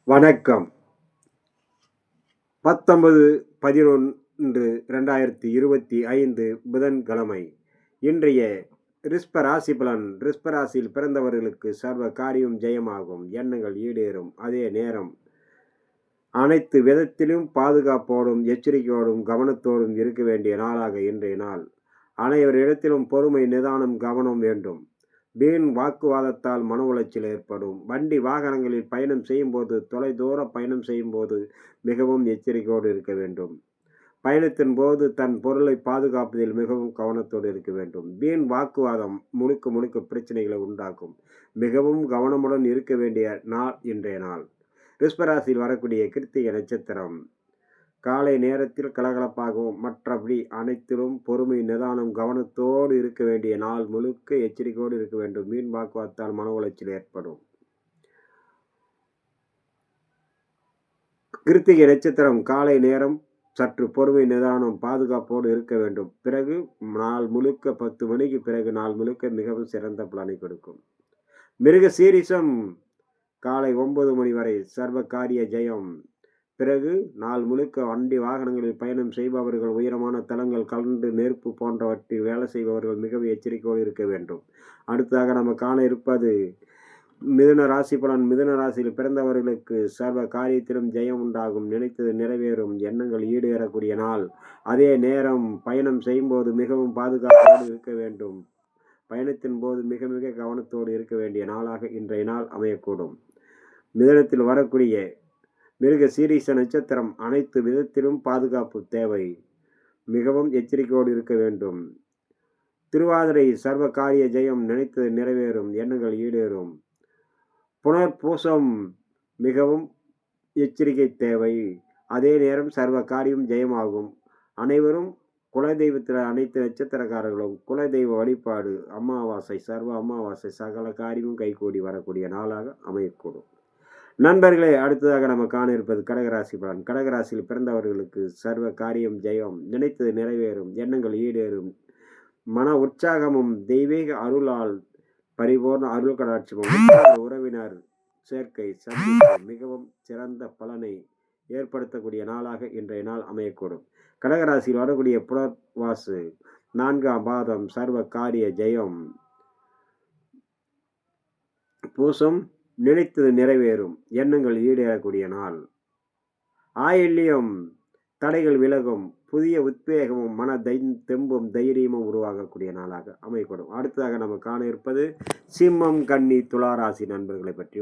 வணக்கம். 19/11/2025 புதன்கிழமை. இன்றைய ரிஷபராசி பலன். ரிஷபராசியில் பிறந்தவர்களுக்கு சர்வ காரியம் ஜெயமாகும், எண்ணங்கள் ஈடேறும். அதே நேரம் அனைத்து விதத்திலும் பாதுகாப்போடும் எச்சரிக்கையோடும் கவனத்தோடும் இருக்க வேண்டிய நாளாக இன்றைய நாள். அனைவரிடத்திலும் பொறுமை, நிதானம், கவனம் வேண்டும். வீண் வாக்குவாதத்தால் மன உளைச்சல் ஏற்படும். வண்டி வாகனங்களில் பயணம் செய்யும் போது, தொலைதூர பயணம் செய்யும் போது மிகவும் எச்சரிக்கையோடு இருக்க வேண்டும். பயணத்தின் போது தன் பொருளை பாதுகாப்பதில் மிகவும் கவனத்தோடு இருக்க வேண்டும். வீண் வாக்குவாதம் முழுக்க பிரச்சனைகளை உண்டாக்கும். மிகவும் கவனமுடன் இருக்க வேண்டிய நாள் இன்றைய நாள். ரிஷபராசியில் வரக்கூடிய கிருத்திகை நட்சத்திரம் காலை நேரத்தில் கலகலப்பாகவும் மற்றபடி அனைத்திலும் பொறுமை, நிதானம், கவனத்தோடு இருக்க வேண்டிய நாள். முழுக்க எச்சரிக்கையோடு இருக்க வேண்டும். மீன் வாக்குவாதத்தால் மன உளைச்சல் ஏற்படும். கிருத்திகை நட்சத்திரம் காலை நேரம் சற்று பொறுமை, நிதானம், பாதுகாப்போடு இருக்க வேண்டும். பிறகு நாள் முழுக்க 10 மணிக்கு பிறகு நாள் முழுக்க மிகவும் சிறந்த பலனை கொடுக்கும். மிருக சீரிஷம் காலை 9 மணி வரை சர்வ காரிய ஜெயம். பிறகு நாள் முழுக்க வண்டி வாகனங்களில் பயணம் செய்பவர்கள், உயரமான தளங்கள், கலந்து நெருப்பு போன்றவற்றில் வேலை செய்பவர்கள் மிகவும் எச்சரிக்கையோடு இருக்க வேண்டும். அடுத்ததாக நம்ம காண இருப்பது மிதுன ராசி பலன். மிதுன ராசியில் பிறந்தவர்களுக்கு சர்வ காரியத்திலும் ஜெயம் உண்டாகும், நினைத்தது நிறைவேறும், எண்ணங்கள் ஈடேறக்கூடிய நாள். அதே நேரம் பயணம் செய்யும் போது மிகவும் பாதுகாப்போடு இருக்க வேண்டும். பயணத்தின் போது மிக கவனத்தோடு இருக்க வேண்டிய நாளாக இன்றைய நாள் அமையக்கூடும். மிதுனத்தில் வரக்கூடிய மிருக சீரிஷ நட்சத்திரம் அனைத்து விதத்திலும் பாதுகாப்பு தேவை. மிகவும் எச்சரிக்கையோடு இருக்க வேண்டும். திருவாதிரை சர்வ காரிய ஜெயம், நினைத்தது நிறைவேறும், எண்ணங்கள் ஈடேறும். புனர்பூசம் மிகவும் எச்சரிக்கை தேவை. அதே நேரம் சர்வ காரியம் ஜெயமாகும். அனைவரும் குலதெய்வத்தில் அனைத்து நட்சத்திரக்காரர்களும் குலதெய்வ வழிபாடு, அமாவாசை, சர்வ அமாவாசை, சகல காரியமும் கைகூடி வரக்கூடிய நாளாக அமையக்கூடும். நண்பர்களே, அடுத்ததாக நம்ம காண இருப்பது கடகராசி பலன். கடகராசியில் பிறந்தவர்களுக்கு சர்வ காரியம் ஜெயம், நினைத்தது நிறைவேறும், எண்ணங்கள் ஈடேறும். மன உற்சாகமும் தெய்வீக அருளால் பரிபூர்ண அருள் கடாட்சமும் உறவினர் சேர்க்கை சந்திப்பு மிகவும் சிறந்த பலனை ஏற்படுத்தக்கூடிய நாளாக இன்றைய நாள் அமையக்கூடும். கடகராசியில் வரக்கூடிய புனர்வாசு 4ஆம் பாதம் சர்வ காரிய ஜெயம். பூசம் நினைத்தது நிறைவேறும், எண்ணங்கள் ஈடேறக்கூடிய நாள். ஆயில்யம் தடைகள் விலகும், புதிய உத்வேகமும் மன தெம்பும் தைரியமும் உருவாகக்கூடிய நாளாக அமையக்கூடும். அடுத்ததாக நம்ம காண இருப்பது சிம்மம், கன்னி, துளாராசி நண்பர்களை பற்றி.